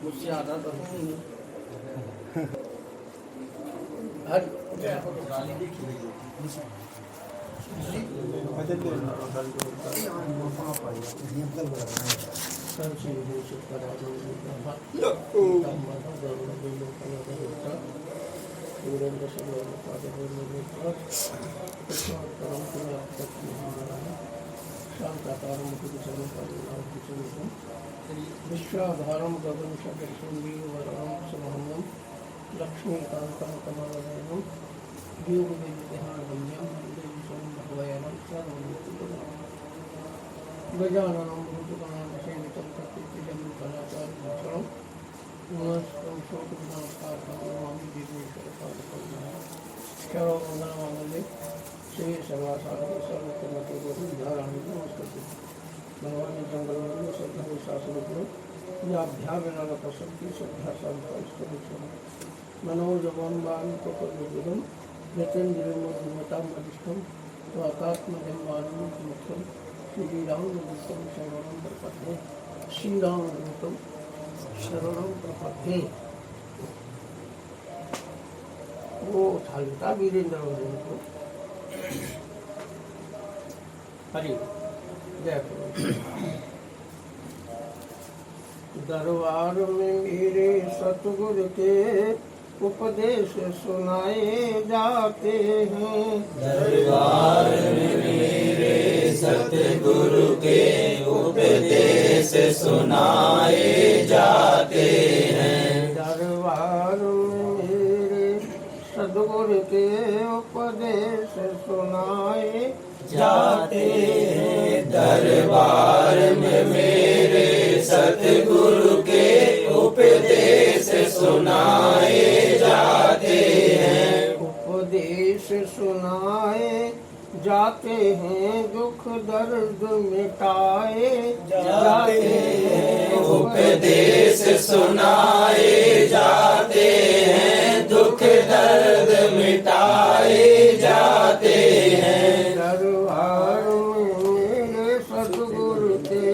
मुझसे आता तो नहीं हर विश्वाधारम गगन सदर्शनम लक्ष्मीकांतं कमलनयनं योगविद्यागम्यं भगवयनं गजाननं भूतगणाधिसेवितं प्रत्येकं कलाकारभूषणं नमस्तं शोकविनाशार्थं नमामि विघ्नेश्वरपादपद्मं सर्वमङ्गलमाङ्गल्ये श्री सर्वासाधके सर्वकर्मके गौरीधाराणि नमस्ते भगवान जंगल श्रद्धा शास्त्र याभ्याविनालपसंति श्रद्धा शांत मनोजवं वाणिकोपद्रुदं यतेन्द्रियमधुमतां वरिष्ठं स्वातात्मजं वाणिमुखं श्रीरामदूतं शरणं प्रपद्ये श्रीरामदूतं शरणं प्रपद्ये। वो थालिता वीरेंद्र को हरि जय दरबार में मेरे सतगुरु के उपदेश सुनाए जाते हैं। दरबार में मेरे सतगुरु के उपदेश सुनाए जाते हैं। दरबार में मेरे सतगुरु के उपदेश सुनाए जाते हैं। दरबार में मेरे सतगुरु के उपदेश सुनाए जाते हैं। उपदेश सुनाए जाते हैं, दुख दर्द मिटाए जाते हैं। उपदेश सुनाए जाते हैं, दुख दर्द मिटाए जाते हैं। दरबार में मेरे सतगुरु के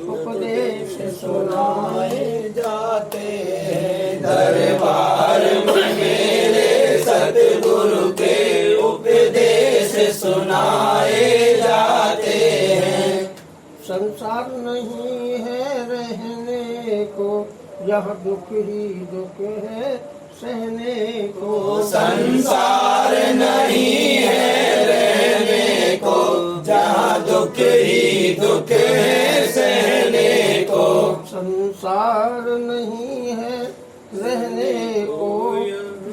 उपदेश सुनाए जाते हैं। दरबार में मेरे सतगुरु के उपदेश सुनाए जाते हैं। संसार नहीं है रहने को, यह दुख ही दुख है सहने को। संसार नहीं है रहने को, जहाँ दुख ही दुख है सहने को। संसार नहीं है रहने को,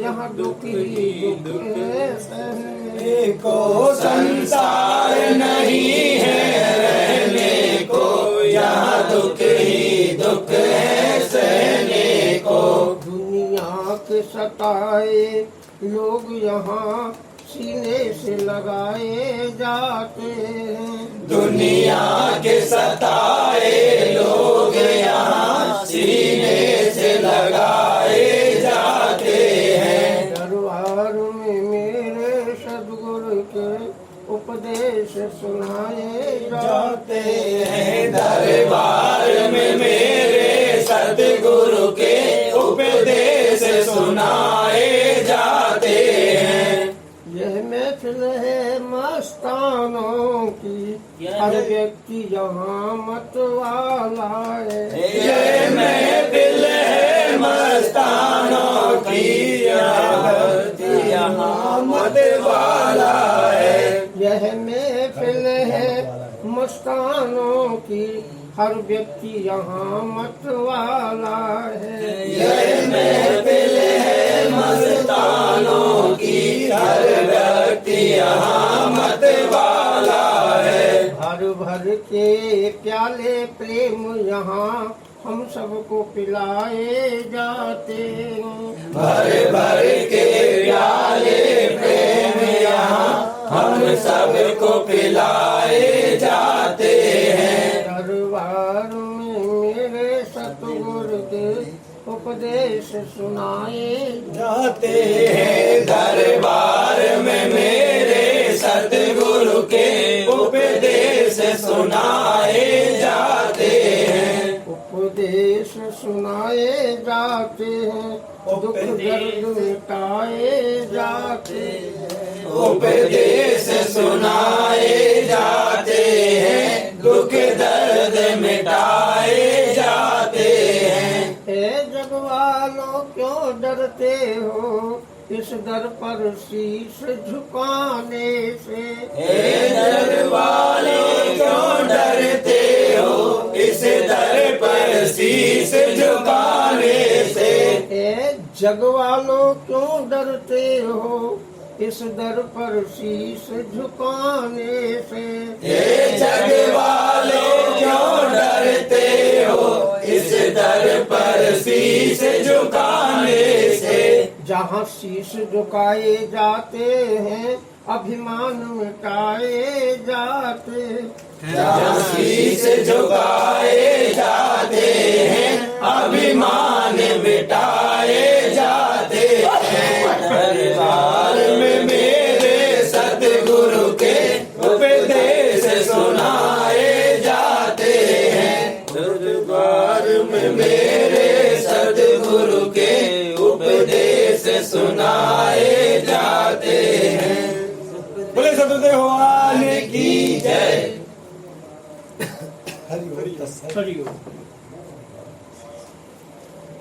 यहाँ दुख ही दुख है सहने को। संसार नहीं है रहने को, यहाँ दुख ही दुख है सहने को। दुनिया के सताए लोग यहाँ सीने से लगाए जाते हैं। दुनिया के सताए लोग यहाँ सीने से लगाए जाते हैं। दरबार में मेरे सद्गुरु के उपदेश सुनाए जाते हैं। दरबार में मेरे सतगुरु के उपदेश सुनाए जाते हैं। यह महफिल है मस्तानों की, हर व्यक्ति यहाँ मत वाला है। यह महफिल है मस्तानों की, यहाँ मत वाला है। यह महफिल है मस्तानों की, हर व्यक्ति यहाँ मत वाला है। यह महफिल है मस्तानों की, हर व्यक्ति यहाँ मत वाला है। भर भर के प्याले प्रेम यहाँ हम सबको पिलाए जाते हैं। भर भर के प्याले प्रेम यहाँ हम सबको पिलाए जाते हैं। दरबार में मेरे सतगुरु के उपदेश सुनाए जाते हैं। दरबार में मेरे सतगुरु के उपदेश सुनाए जाते हैं। उपदेश उपदेश सुनाए जाते हैं, दुख दर्द मिटाए जाते हैं। उपदेश सुनाए जाते हैं, दुख दर्द मिटाए जाते हैं। हे जग वालों क्यों डरते हो इस दर पर शीश झुकाने से। हे दर वाले क्यों डरते हो इस दर पर शीश झुकाने से। हे जग वालों क्यों डरते हो इस दर पर शीश झुकाने से। हे जग वाले क्यों डरते हो इस दर पर शीश झुकाने से। जहाँ शीश झुकाए जाते हैं अभिमान मिटाए जाते। जहाँ शीश झुकाए जाते हैं अभिमान मिटाए जाते हैं। दरबार में मेरे सतगुरु के उपदेश सुनाए जाते हैं। दरबार में मेरे सतगुरु के उपदेश सुनाए जाते हैं। बोले सतगुरुदेव भगवान की जय। हरिओम।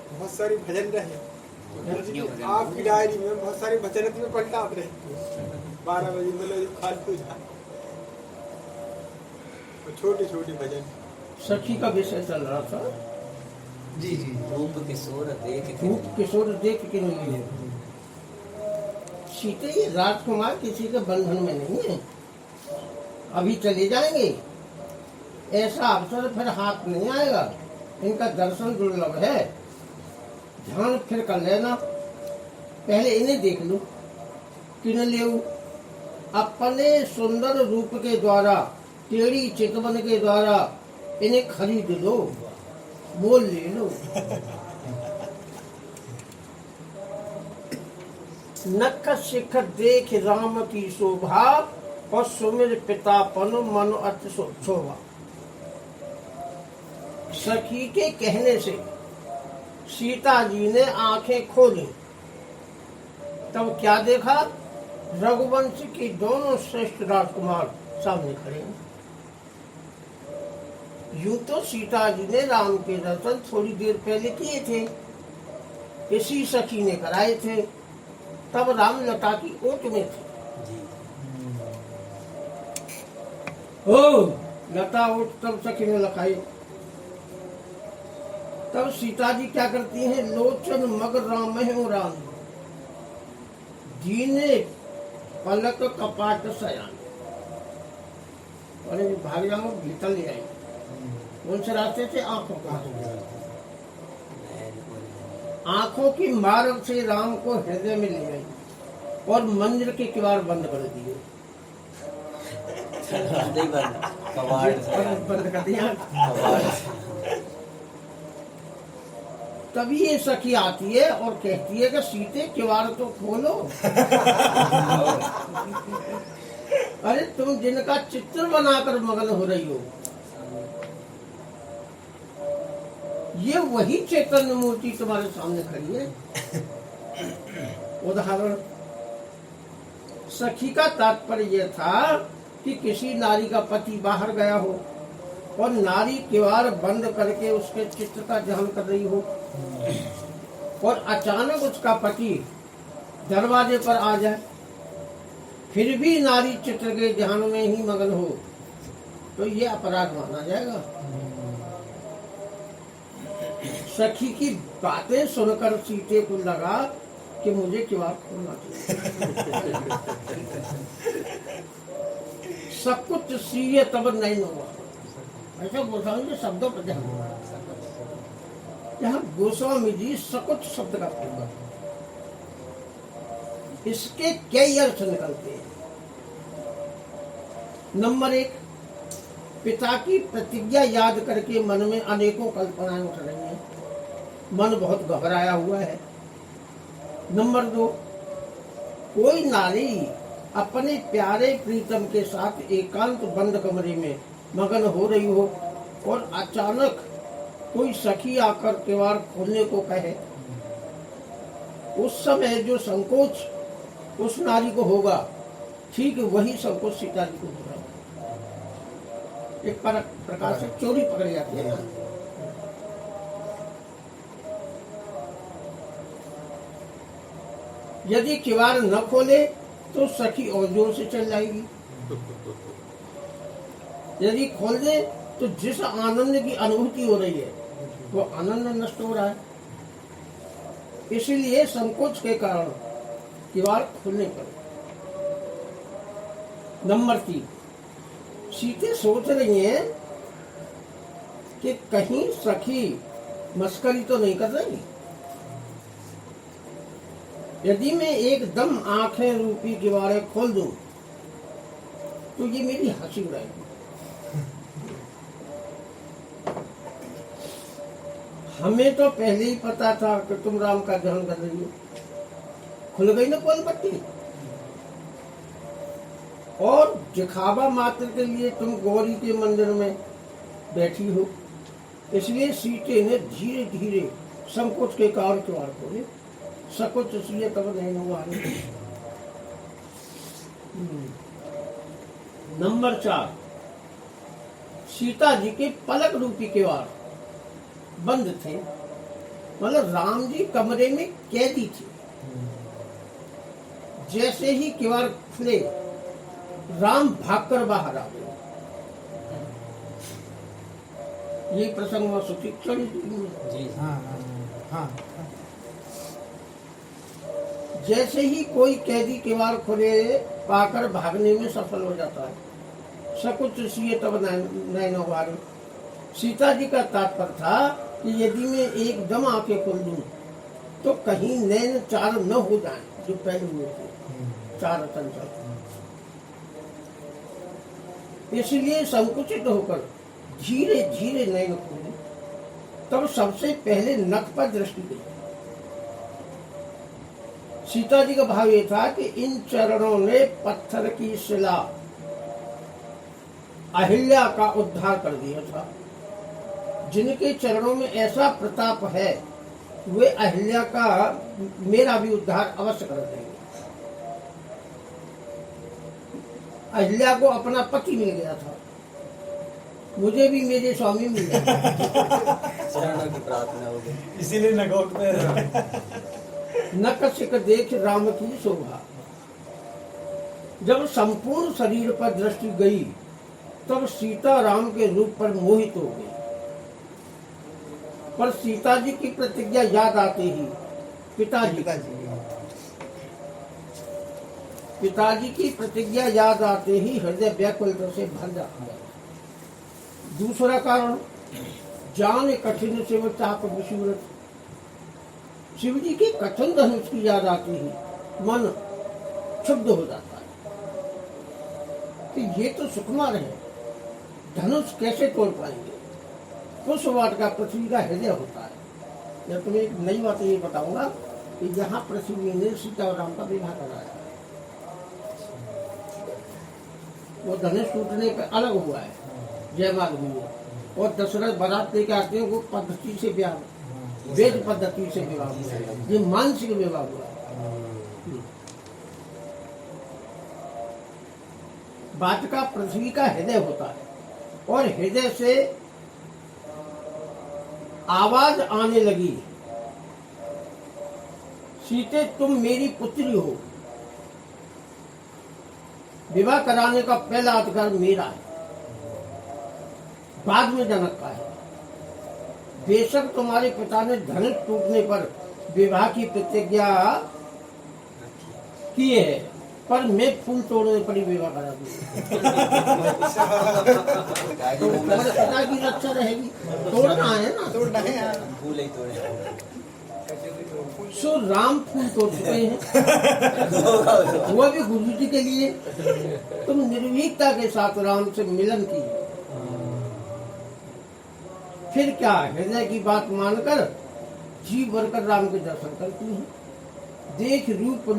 बहुत सारी भजन रहे आपकी डायरी में, बहुत सारी भजन में पलटा आप रहे 12 बजे बोले फालतू जा छोटी छोटी भजन। सखी का विषय चल रहा था। जी जी। रूप किशोर देख रूप किशोर देख के नहीं है। सीते ये राजकुमार किसी के बंधन में नहीं है, अभी चले जाएंगे। ऐसा अवसर फिर हाथ नहीं आएगा। इनका दर्शन दुर्लभ है। ध्यान फिर कर लेना, पहले इन्हें देख लो। किन ले अपने सुंदर रूप के द्वारा, टेढ़ी चितवन के द्वारा इन्हें खरीद लो, मोल ले लो। नख शिखर देख राम की शोभा और सुमिर पितापन मन अति शोभा। सखी के कहने से सीता जी ने आंखें खोली, तब क्या देखा? रघुवंश के दोनों श्रेष्ठ राजकुमार सामने खड़े हैं। यूं तो सीता जी ने राम के दर्शन थोड़ी देर पहले किए थे, इसी सखी ने कराए थे। तब राम लता की ओट में थे। ओ लता ओट तब सखी ने लखाई। तब सीता जी क्या करती हैं? लोचन मग राम राम दीने पलक कपाट सयान। और भाग जाओ भीतर ले आई। उनसे रास्ते से आंखों का आंखों की मार्ग से राम को हृदय में ले गई और मंदिर के किवाड़ बंद कर दिए। बंद कर दिया। तभी ये सखी आती है और कहती है कि सीते किवाड़ तो खोलो। अरे तुम जिनका चित्र बनाकर मगन हो रही हो, ये वही चैतन्य मूर्ति तुम्हारे सामने खड़ी है। उदाहरण, सखी का तात्पर्य यह था कि किसी नारी का पति बाहर गया हो और नारी किवाड़ बंद करके उसके चित्र का ध्यान कर रही हो और अचानक उसका पति दरवाजे पर आ जाए, फिर भी नारी चित्र के ध्यान में ही मगन हो, तो ये अपराध माना जाएगा। सखी की बातें सुनकर सीते को लगा कि मुझे किवाड़ खोलना चाहिए। सकुच सीए तब नहीं होगा, ऐसा गोस्वामी जी शब्दों पर ध्यान। यहाँ गोस्वामी जी सकुच शब्द का प्रयोग, इसके कई अर्थ निकलते हैं। नंबर 1, पिता की प्रतिज्ञा याद करके मन में अनेकों कल्पनाएं उठ रही हैं, मन बहुत घबराया हुआ है। नंबर 2, कोई नारी अपने प्यारे प्रीतम के साथ एकांत बंद कमरे में मगन हो रही हो और अचानक कोई सखी आकर किवाड़ खोलने को कहे, उस समय जो संकोच उस नारी को होगा, ठीक वही संकोच सीता जी को होगा। एक प्रकार से चोरी पकड़ जाती है ना। यदि किवाड़ न खोले तो सखी और जोर से चल जाएगी, यदि खोल दे तो जिस आनंद की अनुभूति हो रही है वो आनंद नष्ट हो रहा है। इसीलिए संकोच के कारण किवाड़ खोलने पर। नंबर 3, सीते सोच रही हैं कि कहीं सखी मस्करी तो नहीं कर रही। यदि मैं एकदम आंखें रूपी किवाड़े खोल दूं तो ये मेरी हंसी उड़ाएगी। हमें तो पहले ही पता था कि तुम राम का दहन कर रही हो। खुल गई ना कोल पट्टी, और दिखावा मात्र के लिए तुम गौरी के मंदिर में बैठी हो। इसलिए सीते ने धीरे धीरे संकोच के कारण किवाड़ खोले। सकुच इसलिए तब नहीं हुआ। नंबर 4, सीता जी के पलक रूपी किवाड़ बंद थे, मतलब राम जी कमरे में कैदी थे। जैसे ही किवाड़ खुले राम भागकर बाहर आ गए। ये प्रसंग में सुशिक्षण जी हाँ। जैसे ही कोई कैदी किवाड़ खुले पाकर भागने में सफल हो जाता है। सकुच सीए तब नैन वारे। सीता जी का तात्पर्य था कि यदि मैं एकदम आंखें खोल दूं तो कहीं नैन चार न हो जाए, जो पहले हुए थे चार चंचल। इसलिए संकुचित होकर धीरे धीरे नैन खोले। तब सबसे पहले नख पर दृष्टि गई। सीता जी का भाव ये था कि इन चरणों ने पत्थर की शिला अहिल्या का उद्धार कर दिया था। जिनके चरणों में ऐसा प्रताप है वे अहिल्या का मेरा भी उद्धार अवश्य कर देंगे। अहिल्या को अपना पति मिल गया था, मुझे भी मेरे स्वामी मिल गया। चरणों की प्रार्थना हो गई, इसीलिए नगौट में नकसिक देख राम की शोभा। जब संपूर्ण शरीर पर दृष्टि गई तब सीता राम के रूप पर मोहित हो गई। पर सीता जी की प्रतिज्ञा याद आते ही पिताजी की प्रतिज्ञा याद आते ही हृदय व्याकुलता से भर जाता है। दूसरा कारण, जान कठिन से वो चाप विषुवत। शिव जी के कठिन धनुष की याद आती ही मन क्षुब्ध हो जाता है कि ये तो सुकुमार है, धनुष कैसे तोड़ पाएंगे। उस वाट का पृथ्वी का हृदय होता है। मैं तुम्हें एक नई बात ये बताऊंगा कि यहाँ पृथ्वी ने सीता और राम का विवाह कराया। वो धनुष टूटने पर अलग हुआ है, जयमाल हुई है, और दशरथ बारात लेके आते हैं, वो पद्धति से ब्याह, वेद पद्धति से विवाह हुआ है। ये मानसिक विवाह हुआ है। बात का पृथ्वी का हृदय होता है, और हृदय से आवाज आने लगी, सीते तुम मेरी पुत्री हो। विवाह कराने का पहला अधिकार मेरा है, बाद में जनक का है। बेशक तुम्हारे पिता ने धनुष टूटने पर विवाह की प्रतिज्ञा की है, पर मैं फूल तोड़ने पर ही विवाह करा दूंगा। तो तुम्हारे पिता की रक्षा रहेगी, तोड़ना है ना, तोड़ना है यार। फूल ही तोड़े। सो राम फूल तोड़ चुके हैं, वो भी गुरु जी के लिए। तुम निर्भीकता के साथ राम से मिलन की, फिर क्या हृदय की बात मानकर जी भरकर राम के दर्शन करती हूँ। देख रूप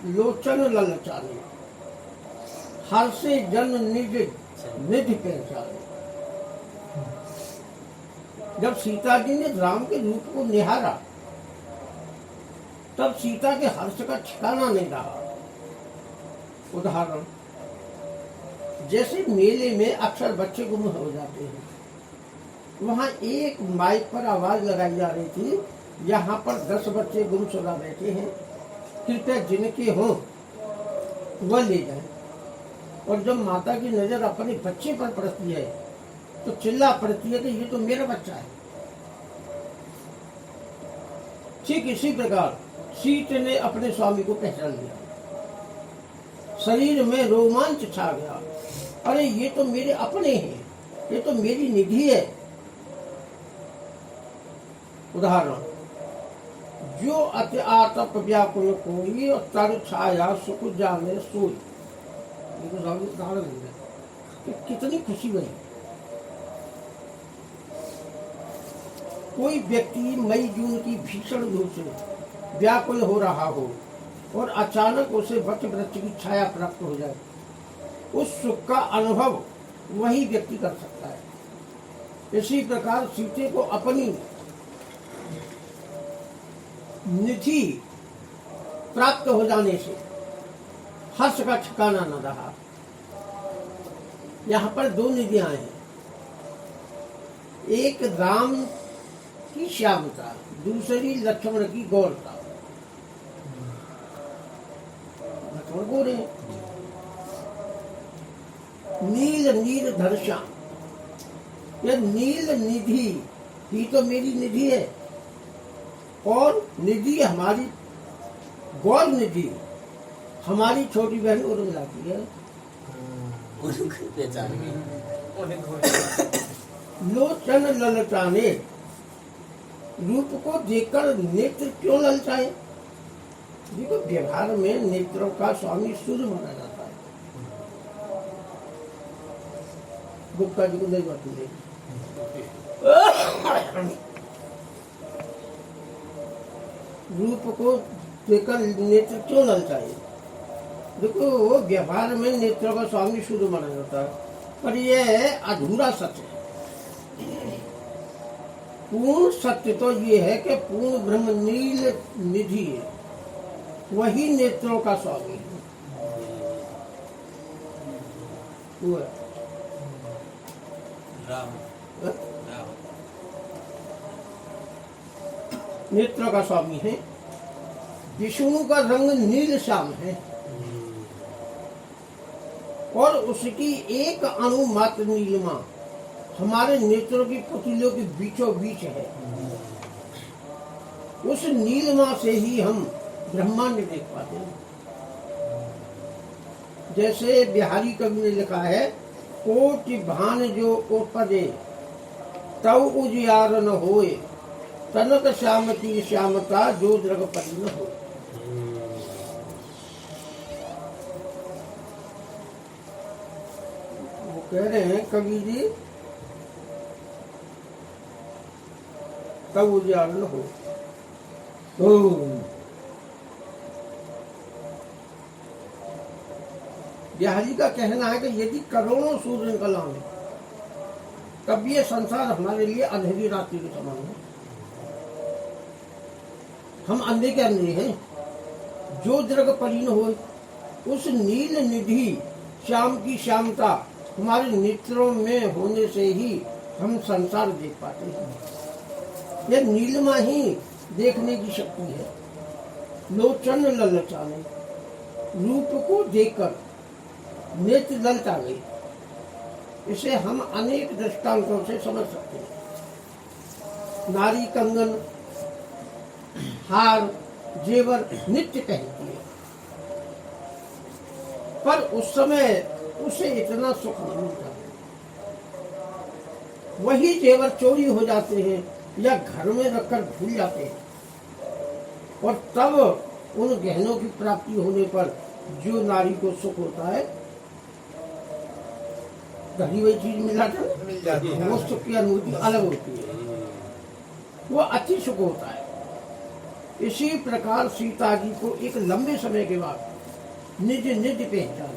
लोचन ललचाने, हर से जन निज निधि पहचाने। जब सीता जी ने राम के रूप को निहारा तब सीता के हर्ष का ठिकाना नहीं रहा। उदाहरण, जैसे मेले में अक्सर बच्चे गुम हो जाते हैं, वहां एक माइक पर आवाज लगाई जा रही थी, यहाँ पर 10 बच्चे गुमशुदा बैठे हैं, कृपया जिनके हों वह ले जाए। और जब माता की नजर अपने बच्चे पर पड़ती है तो चिल्ला पड़ती है कि ये तो मेरा बच्चा है। ठीक इसी प्रकार सीता ने अपने स्वामी को पहचान लिया, शरीर में रोमांच छा गया। अरे ये तो मेरे अपने हैं, ये तो मेरी निधि है। उदाहरण, जो अति आतप व्याकुल कोई और तर छाया सुख जाने सोई। उदाहरण कि कितनी खुशी हुई। कोई व्यक्ति मई जून की भीषण लू से व्याकुल हो रहा हो और अचानक उसे वट वृक्ष की छाया प्राप्त हो जाए, उस सुख का अनुभव वही व्यक्ति कर सकता है। इसी प्रकार सीते को अपनी निधि प्राप्त हो जाने से हर्ष का ठिकाना न रहा। यहाँ पर 2 निधियां हैं, एक राम की श्यामता, दूसरी लक्ष्मण की गौरता। लक्ष्मण गोरे, नील नील धरश्याम, यह नील निधि ही तो मेरी निधि है, और निधि हमारी गौर निधि हमारी छोटी बहन उर्मिला की है। पहचान लोचन ललचाने, रूप को देखकर नेत्र क्यों ललचाए? देखो, व्यवहार में नेत्रों का स्वामी सूर्य माना जाता है। गुप्ता जी को नहीं बताइए। रूप को देखकर नेत्र क्यों ललचाए? देखो, वो व्यवहार में नेत्रों का स्वामी सूर्य माना जाता है, पर यह अधूरा सत्य है। पूर्ण सत्य तो ये है कि पूर्ण ब्रह्म नील निधि है, वही नेत्रों का स्वामी है। वो है राम। नेत्रों का स्वामी है। विष्णु का रंग नील श्याम है और उसकी एक अणु मात्र नीलिमा हमारे नेत्रों की पुतलियों के बीचों बीच है। उस नीलिमा से ही हम ब्रह्मांड देख पाते हैं। जैसे बिहारी कवि ने लिखा है, कोटि भान जो उपदे तव उजियार न होए, तनक श्याम की श्यामता जो जगपति न हो। वो कह रहे हैं कवि जी, तब उजियार न हो। बिहारी का कहना है कि यदि करोड़ों सूर्य निकल आए तब ये संसार हमारे लिए अंधेरी रात्रि के समान है। हम अंधे के अंधे हैं। जो दृग परीन हो, उस नील निधि श्याम की श्यामता हमारे नेत्रों में होने से ही हम संसार देख पाते हैं। यह नीलिमा ही देखने की शक्ति है। लोचन ललचाने, रूप को देखकर नेत्र ललचा गई। इसे हम अनेक दृष्टांतों से समझ सकते हैं। नारी कंगन, हार, जेवर नित्य पहनती है, पर उस समय उसे इतना सुख नहीं मिलता। वही जेवर चोरी हो जाते हैं या घर में रखकर भूल जाते हैं, और तब उन गहनों की प्राप्ति होने पर जो नारी को सुख होता है, घड़ी वही चीज मिल जाती है, वो सुख की अनुभूति अलग होती है, वो अति सुख होता है। इसी प्रकार सीता जी को एक लंबे समय के बाद निज निज पहचान,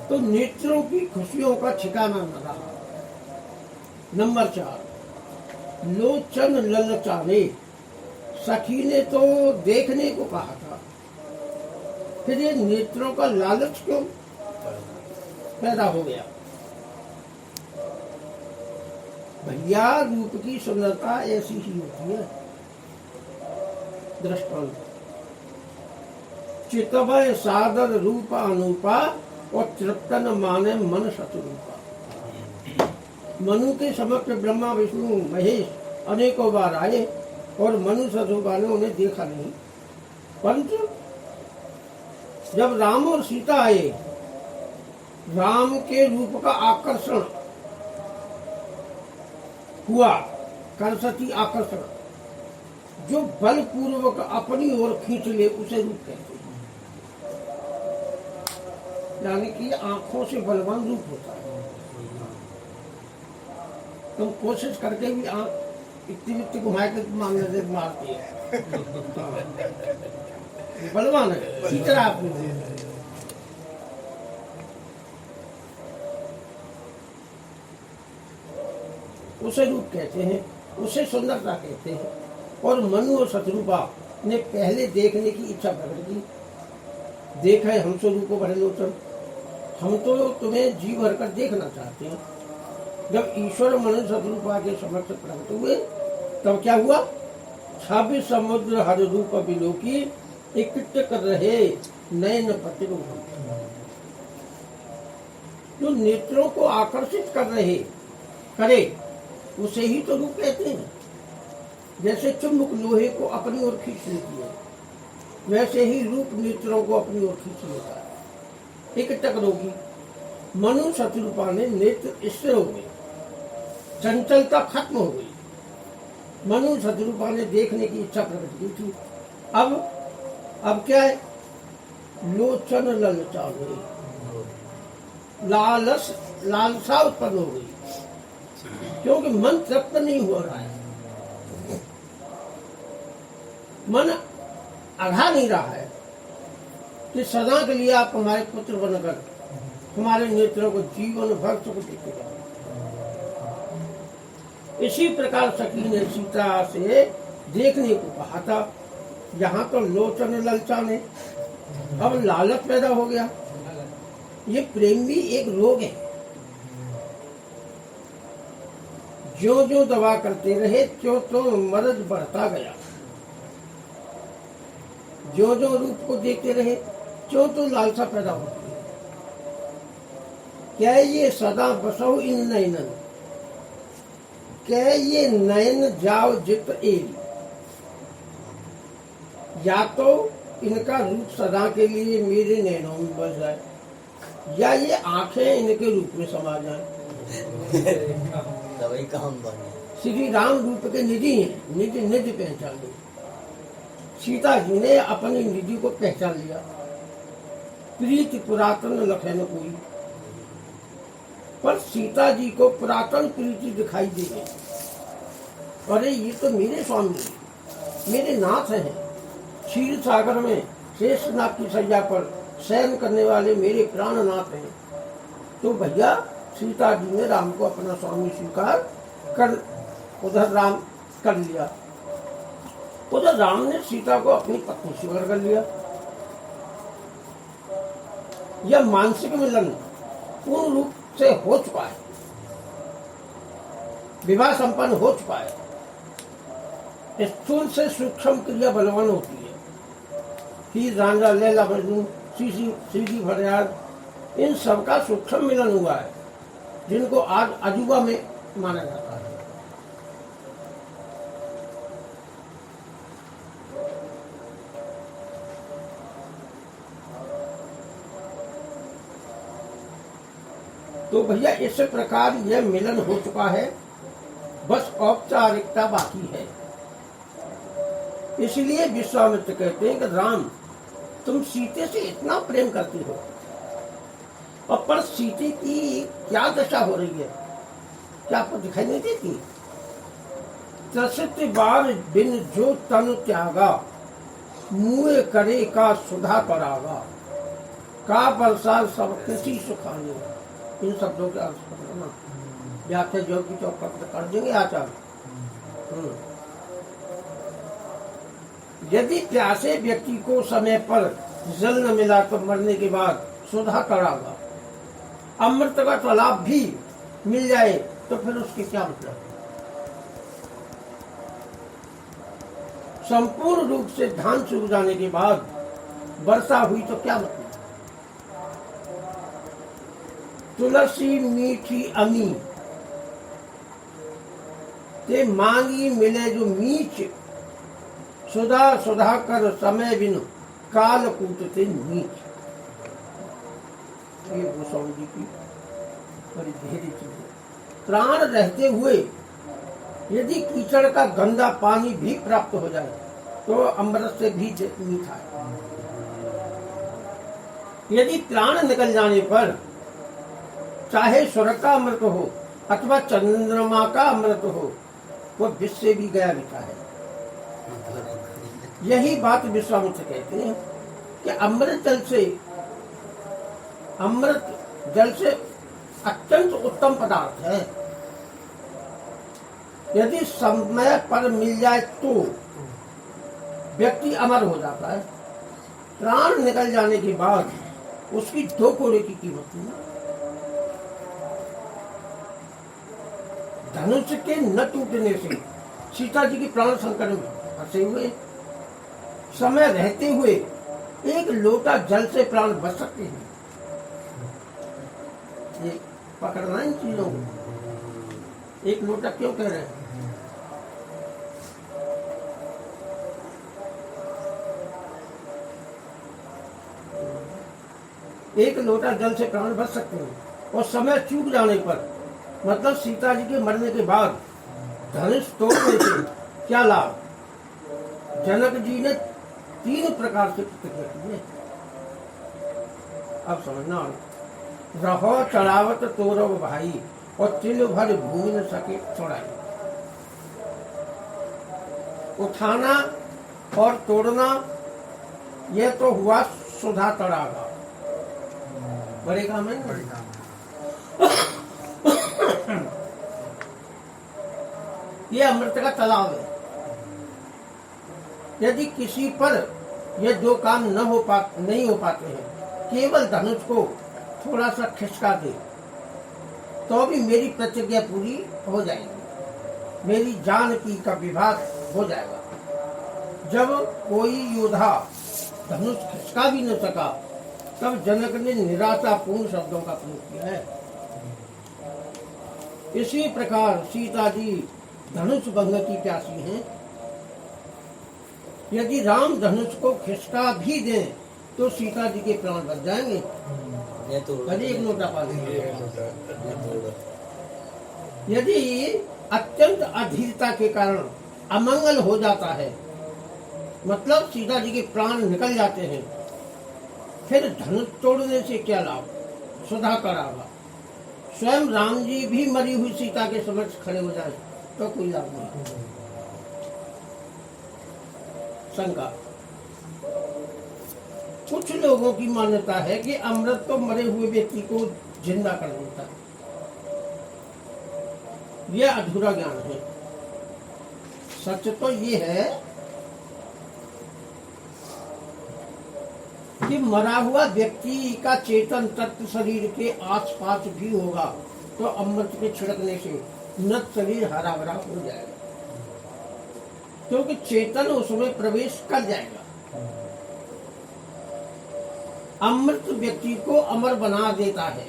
तो नेत्रों की खुशियों का ठिकाना न रहा। नंबर 4, लोचन ललचाने। सखी ने तो देखने को कहा था, फिर ये नेत्रों का लालच क्यों पैदा हो गया? भैया रूप की सुंदरता ऐसी ही होती है। दृष्टांत, चितवय सादर रूप अनूपा और तृप्तन माने मन शत्रुपा। मनु के समक्ष ब्रह्मा विष्णु महेश अनेकों बार आए और मनु शत्रुपा ने उन्हें देखा नहीं, परंतु जब राम और सीता आए, राम के रूप का आकर्षण हुआ, करसती आकर्षण, जो बलपूर्वक अपनी ओर खींच ले उसे रूप कहते हैं। यानी कि आंखों से बलवान रूप होता है। तुम कोशिश करके भी आंख इतनी घुमा के मारने से मारती है, बलवान है, खींच रहा आपने। उसे रूप कहते हैं, उसे सुंदरता कहते हैं। और मनु और शत्रुपा ने पहले देखने की इच्छा प्रकट की। देखा है हम स्वरूप बड़े लोचन, हम तो तुम्हें जी भर कर देखना चाहते हैं। जब ईश्वर मनु शत्रुपा के समक्ष प्रकट हुए तब क्या हुआ? 26 समुद्र हर रूप बिलोकी इकट्ठे कर रहे नयन पतित। जो नेत्रों को आकर्षित कर रहे करे उसे ही तो रूप कहते हैं। जैसे चुंबक लोहे को अपनी ओर खींच लेती है, वैसे ही रूप नेत्रों को अपनी ओर खींच लेता है। एक टकरोगी मनु शत्रुपा ने नेत्र स्थिर हो गए, चंचलता खत्म हो गई। मनु शत्रुपा ने देखने की इच्छा प्रकट की थी। अब क्या है? लोचन ललचा गई, लालसा उत्पन्न हो गई, क्योंकि मन तृप्त नहीं हो रहा है, मन अघा नहीं रहा है कि सदा के लिए आप हमारे पुत्र बनकर हमारे नेत्रों को जीवन भर सुख देते रहो। इसी प्रकार सखी ने सीता से देखने को कहा था। यहाँ तो लोचन ललचाने, अब लालच पैदा हो गया। ये प्रेम भी एक रोग है। जो जो दवा करते रहे त्यों तो मर्ज बढ़ता गया। जो जो रूप को देखते रहे त्यों तो लालसा पैदा होती है। क्या ये सदा बसो इन नयनन, क्या ये नयन जाओ जित एरी। या तो इनका रूप सदा के लिए मेरे नैनों में बस जाए, या ये आंखें इनके रूप में समा जाए। दवाई काम बने। श्री राम रूप के निधि हैं, निधि निधि पहचान ली। सीता जी ने अपनी निधि को पहचान लिया। प्रीति पुरातन लखन कोई, पर सीता जी को पुरातन प्रीति दिखाई दे गई। अरे ये तो मेरे स्वामी, मेरे नाथ हैं। क्षीर सागर में शेषनाग की सैया पर शयन करने वाले मेरे प्राणनाथ हैं। तो भैया सीता जी ने राम को अपना स्वामी स्वीकार कर उधर राम कर लिया, उधर राम ने सीता को अपनी पत्नी स्वीकार कर लिया। यह मानसिक मिलन पूर्ण रूप से हो चुका है, विवाह संपन्न हो चुका है। स्थूल से सूक्ष्म क्रिया बलवान होती है। हीर रांझा, लैला मजनू, सीधी फरियाद, इन सबका सूक्ष्म मिलन हुआ है, जिनको आज अजूबा में माना जाता है। तो भैया इस प्रकार यह मिलन हो चुका है, बस औपचारिकता बाकी है। इसलिए विश्वामित्र कहते हैं कि राम तुम सीते से इतना प्रेम करती हो, और पर सीते की क्या दशा हो रही है, क्या आपको दिखाई नहीं देती? त्रसित बार बिन जो तन त्यागा, मुँह करे का सुधा परागा, का बरसा सब किसी सुखाने। इन शब्दों के अर्थ करना। व्याख्या जो की चौपट कर देंगे आचार्य। यदि प्यासे व्यक्ति को समय पर जल न मिला तो मरने के बाद सुधा करागा, अमृत का तालाब भी मिल जाए तो फिर उसके क्या मतलब? संपूर्ण रूप से धान सूख जाने के बाद वर्षा हुई तो क्या मतलब? तुलसी मीठी अमी ते मांगी मिले जो मीठ, सुधा सुधा कर समय बिन काल कूटते नीच। ये गोस्वामी जी की बड़ी गहरी चीज है। प्राण रहते हुए यदि कीचड़ का गंदा पानी भी प्राप्त हो जाए तो अमृत से भी मीठा है। यदि प्राण निकल जाने पर चाहे स्वर्ग का अमृत हो अथवा चंद्रमा का अमृत हो, वह विष से भी गया मीठा है। यही बात विश्वामित्र कहते हैं कि अमृत जल से अत्यंत उत्तम पदार्थ है। यदि समय पर मिल जाए तो व्यक्ति अमर हो जाता है। प्राण निकल जाने के बाद उसकी 2 कोड़े की कीमत नहीं। धनुष के न टूटने से सीता जी के प्राण संकट में फंसे हुए, समय रहते हुए 1 लोटा जल से प्राण बच सकते हैं। ये पकड़ना इन चीजों को। 1 लोटा क्यों कह रहे हैं? एक लोटा जल से प्राण बच सकते हैं। और समय चूक जाने पर, मतलब सीता जी के मरने के बाद धनुष तोड़ने से क्या लाभ? जनक जी ने 3 प्रकार से प्रतिज्ञा की है। अब समझना, रहो चढ़ावत तोरव भाई और तिल भर भूमि न सके छोड़ाई। उठाना और तोड़ना यह तो हुआ सुधा तड़ागा, बड़े काम है ना। ये अमृत का तालाब है। यदि किसी पर ये 2 काम नहीं हो पाते हैं, केवल धनुष को थोड़ा सा खिसका दे तो भी मेरी प्रतिज्ञा पूरी हो जाएगी, मेरी जान की का विभाग हो जाएगा। जब कोई योद्धा धनुष खिसका भी न सका तब जनक ने निराशापूर्ण शब्दों का प्रयोग किया है। इसी प्रकार सीता जी धनुष भंग की प्यासी हैं। यदि राम धनुष को खिसका भी दें तो सीता जी के प्राण बच जाएंगे। एक लोटा पानी। यदि अत्यंत अधीरता के कारण अमंगल हो जाता है, मतलब सीता जी के प्राण निकल जाते हैं, फिर धनुष तोड़ने से क्या लाभ? सुधा करागा। स्वयं राम जी भी मरी हुई सीता के समक्ष खड़े हो जाए तो कोई लाभ नहीं। शंका, कुछ लोगों की मान्यता है कि अमृत तो मरे हुए व्यक्ति को जिंदा कर देता है। यह अधूरा ज्ञान है। सच तो ये है कि मरा हुआ व्यक्ति का चेतन तत्व शरीर के आसपास भी होगा तो अमृत के छिड़कने से मृत शरीर हरा भरा हो जाएगा, क्योंकि चेतन उसमें प्रवेश कर जाएगा। अमृत व्यक्ति को अमर बना देता है,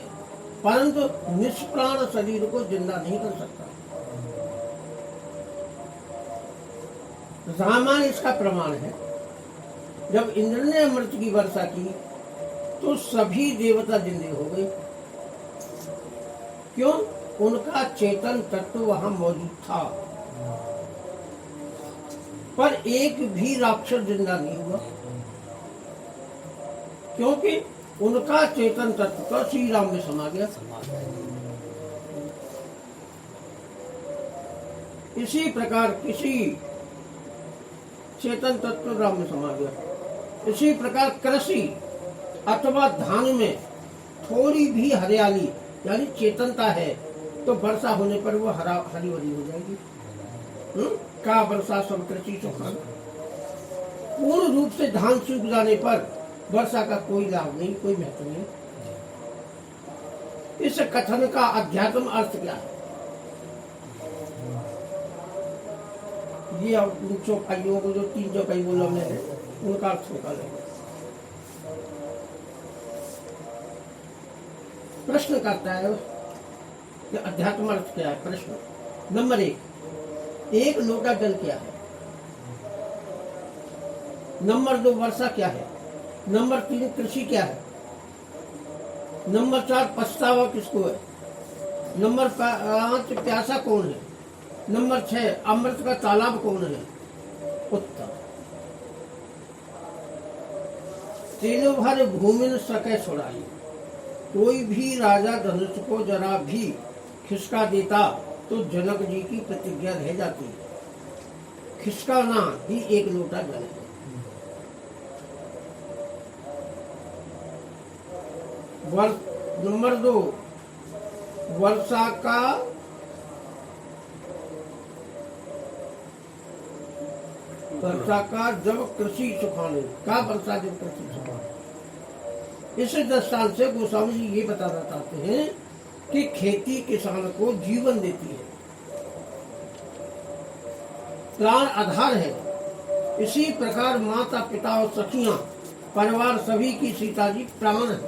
परंतु निष्प्राण शरीर को जिंदा नहीं कर सकता। रामायण इसका प्रमाण है। जब इंद्र ने अमृत की वर्षा की तो सभी देवता जिंदे हो गए। क्यों? उनका चेतन तत्व वहां मौजूद था, पर एक भी राक्षस जिंदा नहीं हुआ, क्योंकि उनका चेतन तत्व तो श्री राम में समा गया। इसी प्रकार किसी चेतन तत्व राम में समा गया। इसी प्रकार कृषि अथवा धान में थोड़ी भी हरियाली यानी चेतनता है तो वर्षा होने पर वो हरी भरी हो जाएगी। का वर्षा सब कृषि सुखान। पूर्ण रूप से धान सूख जाने पर वर्षा का कोई लाभ नहीं, कोई महत्व नहीं। इस कथन का अध्यात्म अर्थ क्या है? ये अब चौपाइयों को जो 3 चौपाई बोला मैंने, उनका अर्थ निकाले। प्रश्न करता है कि अध्यात्म अर्थ क्या है? प्रश्न नंबर 1 लोटा जल क्या है? नंबर 2 वर्षा क्या है? नंबर 3 कृषि क्या है? नंबर 4 पछतावा किसको है? नंबर 5 प्यासा कौन है? नंबर 6 अमृत का तालाब कौन है? उत्तर तेलो भर भूमि न सके छुड़ाई। कोई भी राजा धनुष को जरा भी खिसका देता तो जनक जी की प्रतिज्ञा रह जाती। खिसकाना ही एक लोटा जल है। नंबर 2 वर्षा का जब कृषि सुखाने का वर्षा जब कृषि सुखाने। इस दृष्टांत से गोस्वामी जी ये बताना चाहते हैं कि खेती किसान को जीवन देती है, प्राण आधार है। इसी प्रकार माता पिता और सखियां परिवार सभी की सीता जी प्राण है,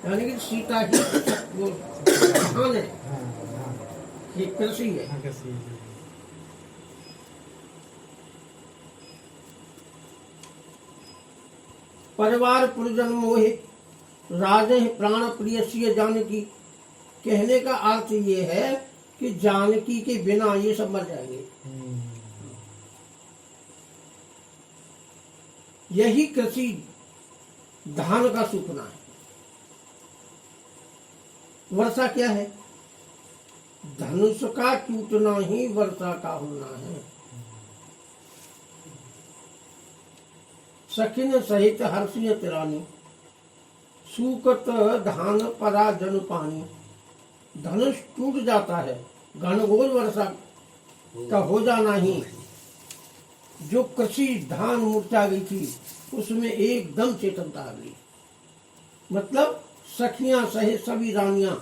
यानी कि सीता ही वो प्राण है, ये कृषि है। परिवार पुरजन मोहित राजे प्राण प्रिय जानकी। कहने का अर्थ ये है कि जानकी के बिना ये सब मर जाएंगे। यही कृषि धान का सूखना है। वर्षा क्या है? धनुष का टूटना ही वर्षा का होना है। सखिन सहित हर्षिय तिरानी सूकत धान परा जन पानी। धनुष टूट जाता है, घनघोर वर्षा का हो जाना ही। जो कृषि धान मुरझा गई थी उसमें एकदम चेतनता आ गई। मतलब सखियां सहित सभी रानियां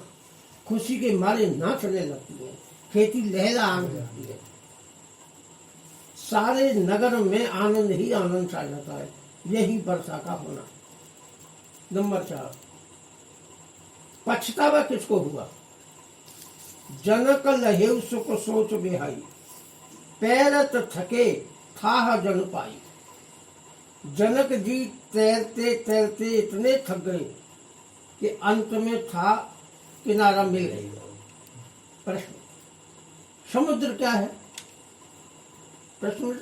खुशी के मारे नाचने लगती हैं, खेती लहरा आने लगती है। सारे नगर में आनंद ही आनंद छा जाता है। यही वर्षा का होना। नंबर 4 पछतावा किसको हुआ? जनक लहेव सुख सोच बेहाई। पैरत थके थाह जन पाई। जनक जी तैरते तैरते इतने थक गए कि अंत में था किनारा मिल गई। प्रश्न समुद्र क्या है? प्रश्न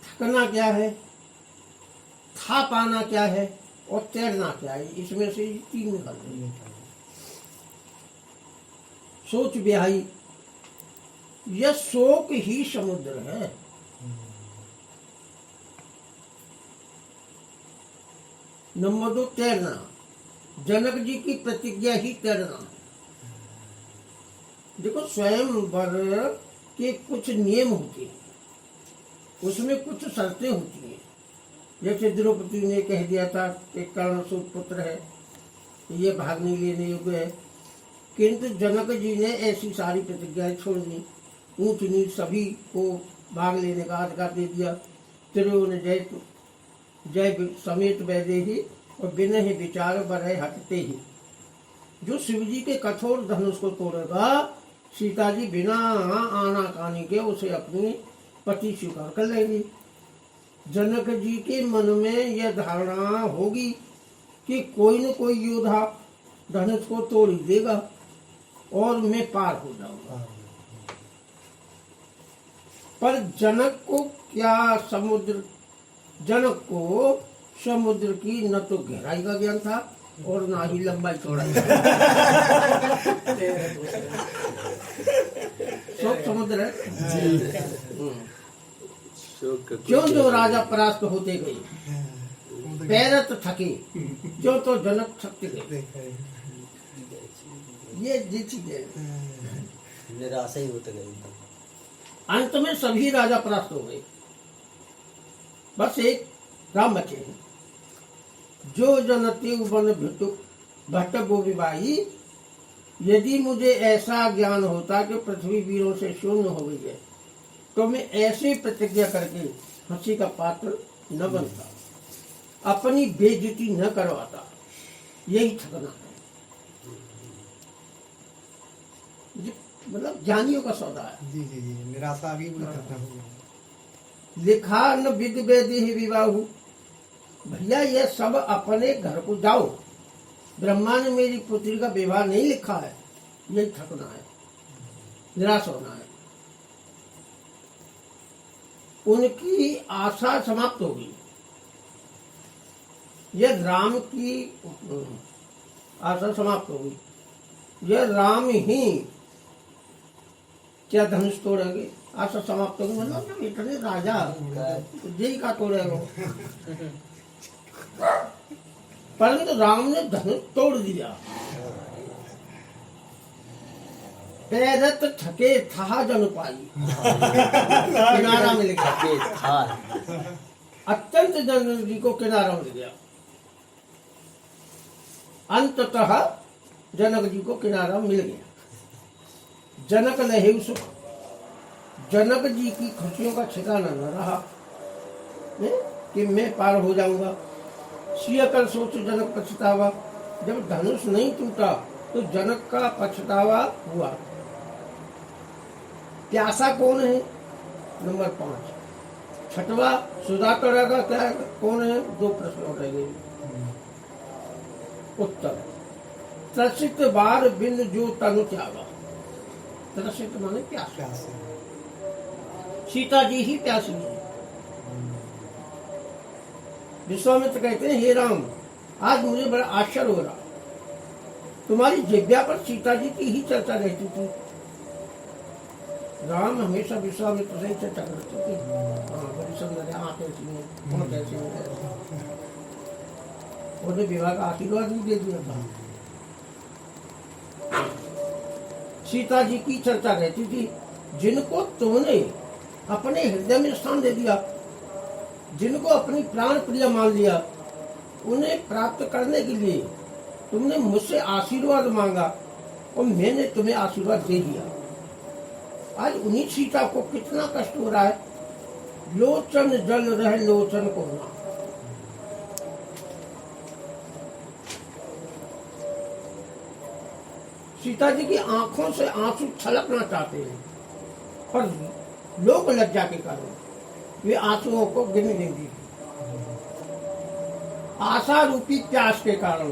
थकना क्या है? था पाना क्या है? और तैरना क्या है? इसमें से 3 निकल गए। सोच ब्याही, यह शोक ही समुद्र है। नंबर 2 तैरना, जनक जी की प्रतिज्ञा ही तैरना। देखो स्वयंवर के कुछ नियम होते हैं, उसमें कुछ शर्तें होती हैं। जैसे द्रौपदी ने कह दिया था कि कर्ण सुपुत्र है, ये भाग नहीं लेने योग्य है, किंतु जनक जी ने ऐसी सारी प्रतिज्ञाएं छोड़ दी। ऊंच नीच सभी को भाग लेने का अधिकार दे दिया। त्रियोन जय समेत वैदे ही और बिना ही विचार बरह हटते ही। जो शिव जी के कठोर धनुष को तोड़ेगा, सीता जी बिना आना कानी के उसे अपनी पति स्वीकार कर लेंगी। जनक जी के मन में यह धारणा होगी कि कोई न कोई योद्धा धनुष को तोड़ ही देगा और मैं पार हो जाऊंगा। पर जनक को समुद्र की न तो गहराई का ज्ञान था और ना ही लंबाई चौड़ाई। सब समुद्र है। क्यों जो राजा परास्त होते गए, पैरत थके, जो तो जनक थकते गए। ये चीज है। निराशा ही होते गई। अंत में सभी राजा परास्त हो गए, बस एक राम बचे हैं। जो जनते वन भट्ट गोविबाई, यदि मुझे ऐसा ज्ञान होता कि पृथ्वी वीरों से शून्य हो गई है, तो मैं ऐसे प्रतिज्ञा करके हंसी का पात्र न बनता, अपनी बेइज्जती न करवाता। यही ठगना है, मतलब ज्ञानियों का सौदा है। जी जी जी, निराशा भी खत्म हो गई। लिखा न विद वेदी ही विवाहु, भैया ये सब अपने घर को जाओ, ब्रह्मा ने मेरी पुत्री का विवाह नहीं लिखा है। यही थकना है, निराश होना है। उनकी आशा समाप्त होगी। यह राम की आशा समाप्त होगी। यह राम ही क्या धनुष तोड़ेंगे, आशा समाप्त होगी। मतलब जब इतने राजा यही का तोड़ेगा, परंतु राम ने धनुष तोड़ दिया। पैरत थके था जन पाई, किनारा मिल गया। अत्यंत जनक जी को किनारा मिल गया। अंततः जनक जी को किनारा मिल गया। जनक लहे सुख, जनक जी की खुशियों का ठिकाना न रहा कि मैं पार हो जाऊंगा। सिया कर सोच जनक पछतावा, जब धनुष नहीं टूटा तो जनक का पछतावा हुआ। प्यासा कौन है? नंबर 5। छठवा सुधाकर का क्या कौन है? 2 प्रश्न उठाए गए। उत्तर, त्रसित बार बिन जो तनु त्यागा। त्रसित माने प्यासा। सीता जी ही प्यासी है। विश्वामित्र कहते हैं, हे राम, आज मुझे बड़ा आश्चर्य हो रहा, तुम्हारी जिह्वा पर सीता जी की ही चर्चा रहती थी। राम हमेशा विश्वामित्र से ही चर्चा करते थे। बड़ी सुंदर है, आंखें ऐसी हैं, कौन कैसी है। उन्हें विवाह का आशीर्वाद भी दे दिया था। सीता जी की चर्चा रहती थी, जिनको तुमने अपने हृदय में स्थान दे दिया, जिनको अपनी प्राण प्रिय मान लिया, उन्हें प्राप्त करने के लिए तुमने मुझसे आशीर्वाद मांगा और मैंने तुम्हें आशीर्वाद दे दिया। आज उन्हीं सीता को कितना कष्ट हो रहा है। लोचन जल रहे लोचन को ना। सीता जी की आंखों से आंसू छलकना चाहते हैं, पर लोक लज्जा के कारण वे आंसुओं को गिन देंगी। आशा रूपी प्यास के कारण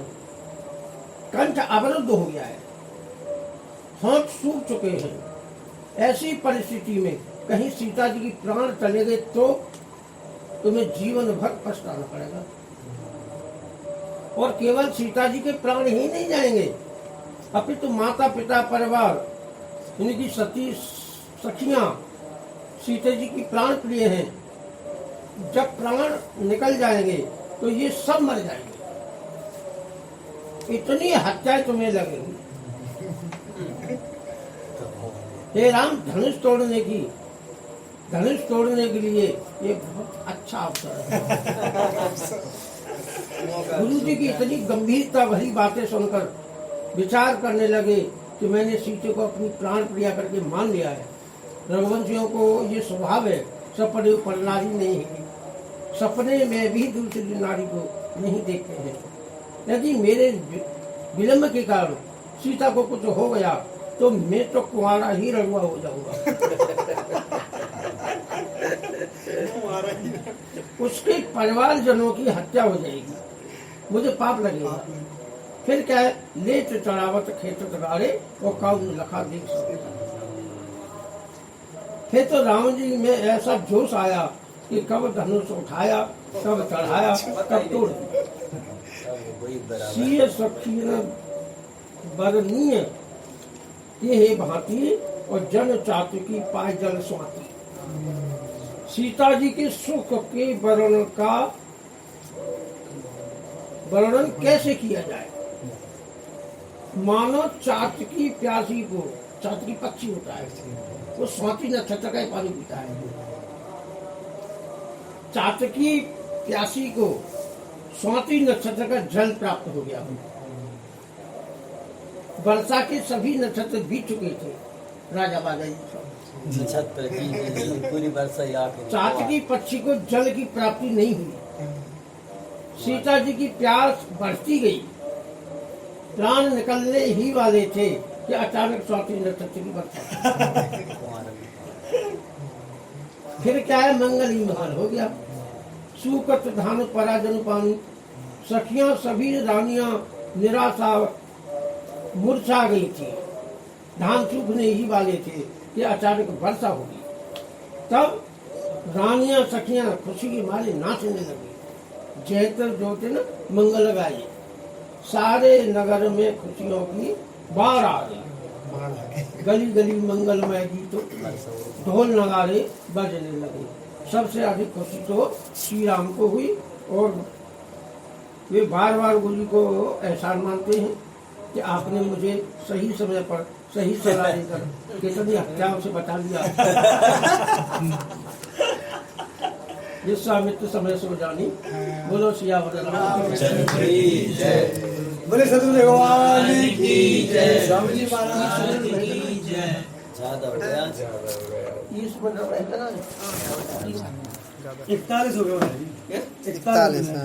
कंठ अवरुद्ध हो गया है, होंठ सूख चुके हैं। ऐसी परिस्थिति में कहीं सीता जी की प्राण चले गए तो तुम्हें जीवन भर पछताना पड़ेगा। और केवल सीता जी के प्राण ही नहीं जाएंगे, अपितु माता पिता परिवार, इनकी सती सखियां सीता जी की प्राण प्रिय हैं। जब प्राण निकल जाएंगे तो ये सब मर जाएंगे। इतनी हत्याएं तुम्हें लगेंगी। हे राम, धनुष तोड़ने के लिए ये बहुत अच्छा अवसर है। गुरु जी की इतनी गंभीरता भरी बातें सुनकर विचार करने लगे कि मैंने सीते को अपनी प्राण प्रिया करके मान लिया है। रघुवंशियों को ये स्वभाव है, सपने पर नारी नहीं है, सपने में भी दूसरी नारी को नहीं देखते हैं। यदि मेरे विलम्ब के कारण सीता को कुछ हो गया तो मैं तो कुंवारा ही रघुआ हो जाऊंगा। उसके परिवार जनों की हत्या हो जाएगी, मुझे पाप लगेगा। फिर क्या है, लेत चढ़ावत खेत गाड़े और काउन लखा देख सकते। फिर तो राम जी में ऐसा जोश आया कि कब धनुष उठाया, कब चढ़ाया, कब तोड़ दिया। बरनीय ये हे भांति और जन चातु की पाय जल स्वाति। सीता जी के सुख के वर्णन का वर्णन कैसे किया जाए। मानो चातकी प्यासी को, चातकी पक्षी होता है, वो स्वाति नक्षत्र का ही पानी पीता है। चातकी प्यासी को स्वाति नक्षत्र का जल प्राप्त हो गया। वर्षा के सभी नक्षत्र बीत चुके थे, राजा बाजा जी सब। नक्षत्र की पूरी वर्षा ही आके चातकी पक्षी को जल की प्राप्ति नहीं हुई। सीता जी की प्यास बढ़ती गई, प्राण निकलने ही वाले थे कि अचानक स्वाति नक्षत्र की वर्षा। फिर क्या है, मंगल ही मंगल हो गया। सुकत धान पराजन पानी, सखियां सभी रानियां निराशा मूर्छा गई थी। धान सूखने ही वाले थे कि अचानक वर्षा होगी। तब रानियां सखियां खुशी के मारे नाचने लगी। जयतर जो थे ना, मंगल गाये, सारे नगर में खुशियों की बाढ़ आ गई। गली गली मंगलमय गीतों, ढोल नगारे बजने लगे। सबसे अधिक खुशी तो श्री राम को हुई, और वे बार बार गुरु जी को एहसान मानते हैं कि आपने मुझे सही समय पर सही सलाह देकर कितनी हत्याओं से बचा लिया। विश्वामित्र समय सो जानी, बोलो सियावर रामचंद्र की जय। बोले सतगुरु भगवान की जय। स्वामी जी महाराज की जय। ज्यादा हो गया। 30 मिनट रहता ना, 41 हो गए। 41